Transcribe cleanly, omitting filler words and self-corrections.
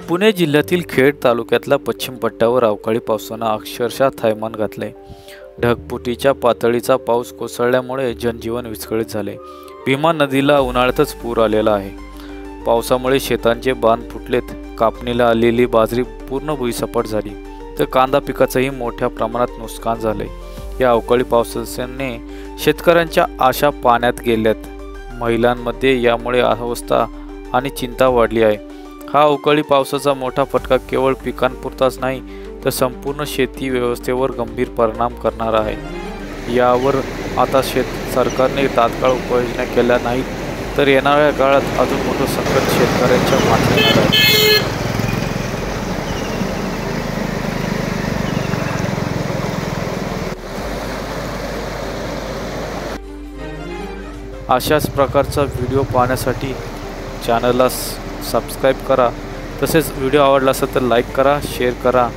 पुणे जिल्ह्यातील खेड तालुक्यातल्या पश्चिम पट्ट्यावर अवकाळी पावसानं अक्षरशः थैमान घातले। ढगफुटीच्या पातळीचा पाऊस कोसळल्यामुळे जनजीवन विस्कळीत झाले। भीमा नदीला उन्हाळ्यातच पूर आलेला आहे। पावसामुळे शेतांचे बांध फुटलेत, कापणीला आलेली बाजरी पूर्ण भुईसपाट झाली, तर कांदा पिकाचंही मोठ्या प्रमाणात नुकसान झाले। या अवकाळी पावसाने शेतकऱ्यांच्या आशा पाण्यात गेल्यात। महिलांमध्ये यामुळे अस्वस्थता आणि चिंता वाढली आहे। हा अवकाळी पावसाचा मोठा फटका केवळ पिकांपुरताच नाही, तर संपूर्ण शेती व्यवस्थेवर गंभीर परिणाम करणार आहे। यावर आता सरकारने तात्काळ उपाययोजना केल्या नाहीत तर येणाऱ्या काळात अजून मोठं संकट शेतकऱ्यांच्या माथी येणार आहे। अशाच प्रकारचा व्हिडिओ पाहण्यासाठी चॅनलला सबस्क्राईब करा। तसेच व्हिडिओ आवडला असेल तर लाईक करा, शेअर करा।